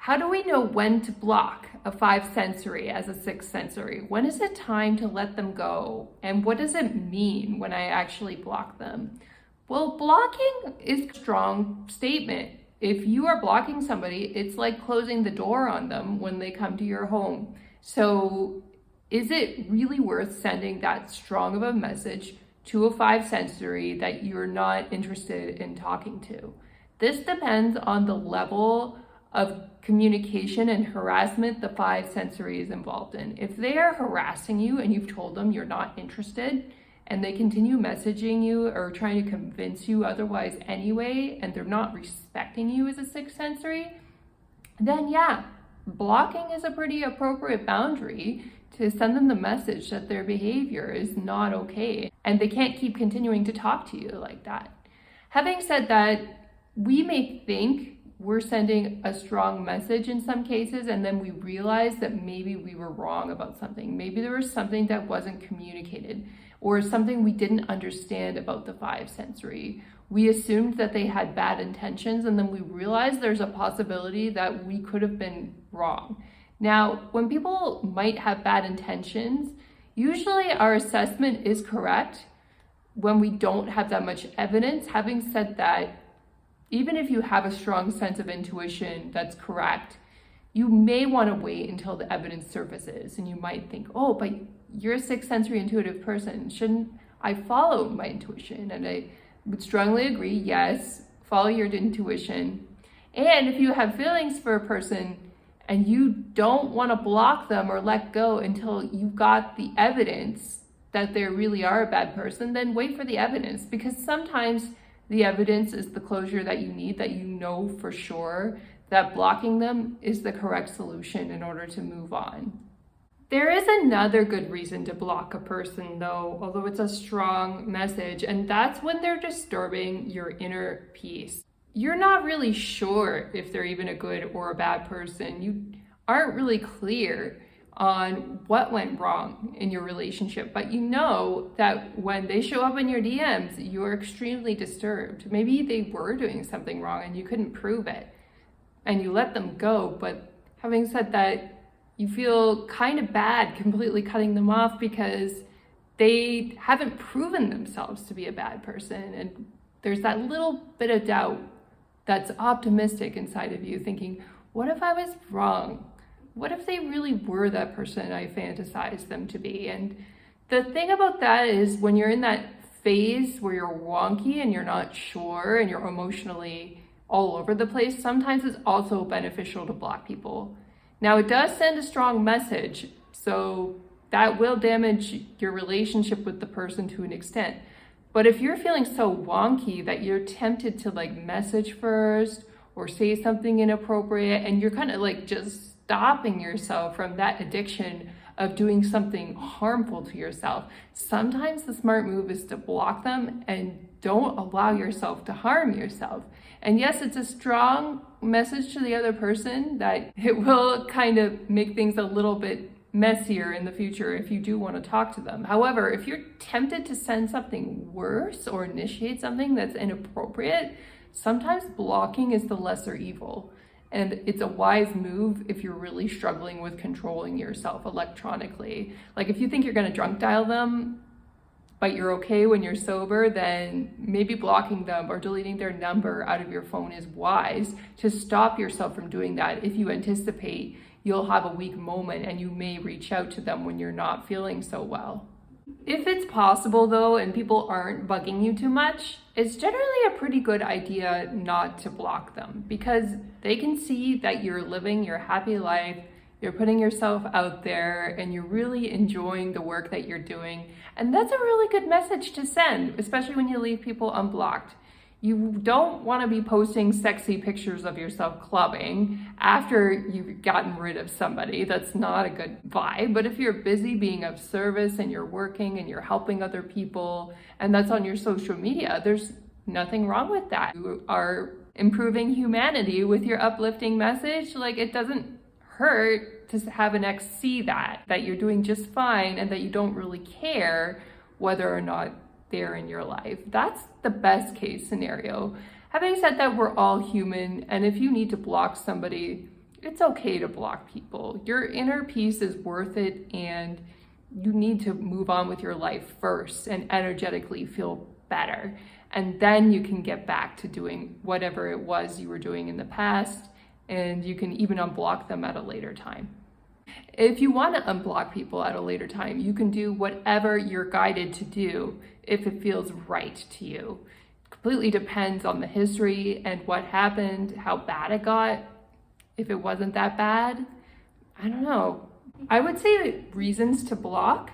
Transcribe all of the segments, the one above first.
How do we know when to block a five sensory as a six sensory? When is it time to let them go? And what does it mean when I actually block them? Well, blocking is a strong statement. If you are blocking somebody, it's like closing the door on them when they come to your home. So is it really worth sending that strong of a message to a five sensory that you're not interested in talking to? This depends on the level of communication and harassment the five sensory is involved in. If they are harassing you and you've told them you're not interested and they continue messaging you or trying to convince you otherwise anyway, and they're not respecting you as a sixth sensory, then yeah, blocking is a pretty appropriate boundary to send them the message that their behavior is not okay and they can't keep continuing to talk to you like that. Having said that, we may think we're sending a strong message in some cases, and then we realize that maybe we were wrong about something. Maybe there was something that wasn't communicated or something we didn't understand about the five sensory. We assumed that they had bad intentions, and then we realized there's a possibility that we could have been wrong. Now, when people might have bad intentions, usually our assessment is correct when we don't have that much evidence. Having said that, even if you have a strong sense of intuition that's correct, you may want to wait until the evidence surfaces, and you might think, oh, but you're a sixth sensory intuitive person. Shouldn't I follow my intuition? And I would strongly agree, yes, follow your intuition. And if you have feelings for a person and you don't want to block them or let go until you've got the evidence that they really are a bad person, then wait for the evidence, because sometimes the evidence is the closure that you need, that you know for sure that blocking them is the correct solution in order to move on. There is another good reason to block a person though, although it's a strong message, and that's when they're disturbing your inner peace. You're not really sure if they're even a good or a bad person. You aren't really clear on what went wrong in your relationship, but you know that when they show up in your DMs, you're extremely disturbed. Maybe they were doing something wrong and you couldn't prove it and you let them go. But having said that, you feel kind of bad completely cutting them off because they haven't proven themselves to be a bad person. And there's that little bit of doubt that's optimistic inside of you thinking, what if I was wrong? What if they really were that person I fantasized them to be? And the thing about that is when you're in that phase where you're wonky and you're not sure and you're emotionally all over the place, sometimes it's also beneficial to block people. Now, it does send a strong message, so that will damage your relationship with the person to an extent. But if you're feeling so wonky that you're tempted to message first or say something inappropriate and you're kind of just stopping yourself from that addiction of doing something harmful to yourself, sometimes the smart move is to block them and don't allow yourself to harm yourself. And yes, it's a strong message to the other person that it will kind of make things a little bit messier in the future if you do want to talk to them. However, if you're tempted to send something worse or initiate something that's inappropriate, sometimes blocking is the lesser evil. And it's a wise move if you're really struggling with controlling yourself electronically. Like if you think you're going to drunk dial them, but you're okay when you're sober, then maybe blocking them or deleting their number out of your phone is wise to stop yourself from doing that if you anticipate you'll have a weak moment and you may reach out to them when you're not feeling so well. If it's possible though, and people aren't bugging you too much, it's generally a pretty good idea not to block them because they can see that you're living your happy life, you're putting yourself out there, and you're really enjoying the work that you're doing. And that's a really good message to send, especially when you leave people unblocked. You don't want to be posting sexy pictures of yourself clubbing after you've gotten rid of somebody. That's not a good vibe. But if you're busy being of service and you're working and you're helping other people and that's on your social media, there's nothing wrong with that. You are improving humanity with your uplifting message. It doesn't hurt to have an ex see that you're doing just fine and that you don't really care whether or not they're in your life. That's the best case scenario. Having said that, we're all human, and if you need to block somebody, it's okay to block people. Your inner peace is worth it, and you need to move on with your life first and energetically feel better. And then you can get back to doing whatever it was you were doing in the past, and you can even unblock them at a later time. If you want to unblock people at a later time, you can do whatever you're guided to do if it feels right to you. It completely depends on the history and what happened, how bad it got. If it wasn't that bad, I don't know. I would say reasons to block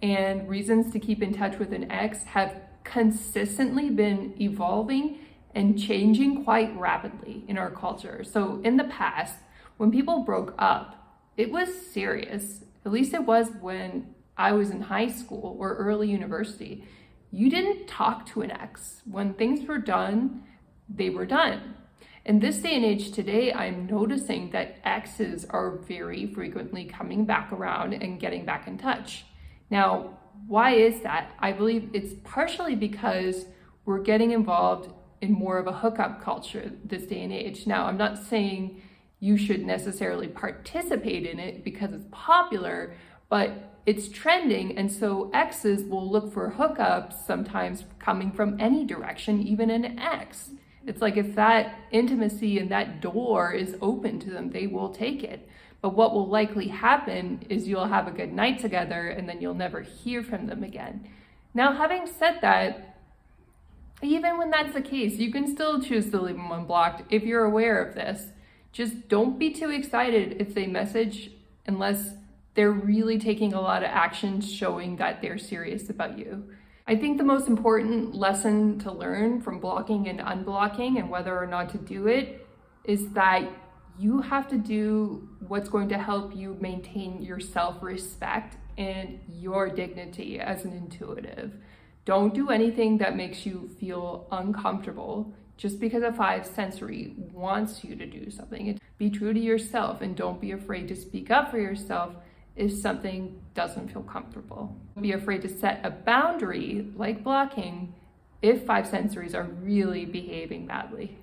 and reasons to keep in touch with an ex have consistently been evolving and changing quite rapidly in our culture. So in the past, when people broke up, it was serious. At least it was when I was in high school or early university. You didn't talk to an ex. When things were done, they were done. In this day and age today, I'm noticing that exes are very frequently coming back around and getting back in touch. Now, why is that? I believe it's partially because we're getting involved in more of a hookup culture this day and age. Now, I'm not saying you should necessarily participate in it because it's popular, but it's trending, and so exes will look for hookups sometimes coming from any direction, even an ex. It's like if that intimacy and that door is open to them, they will take it. But what will likely happen is you'll have a good night together and then you'll never hear from them again. Now, having said that, even when that's the case, you can still choose to leave them unblocked if you're aware of this. Just don't be too excited if they message unless they're really taking a lot of action showing that they're serious about you. I think the most important lesson to learn from blocking and unblocking and whether or not to do it is that you have to do what's going to help you maintain your self-respect and your dignity as an intuitive. Don't do anything that makes you feel uncomfortable just because a five sensory wants you to do something. Be true to yourself and don't be afraid to speak up for yourself if something doesn't feel comfortable. Be afraid to set a boundary like blocking if five sensories are really behaving badly.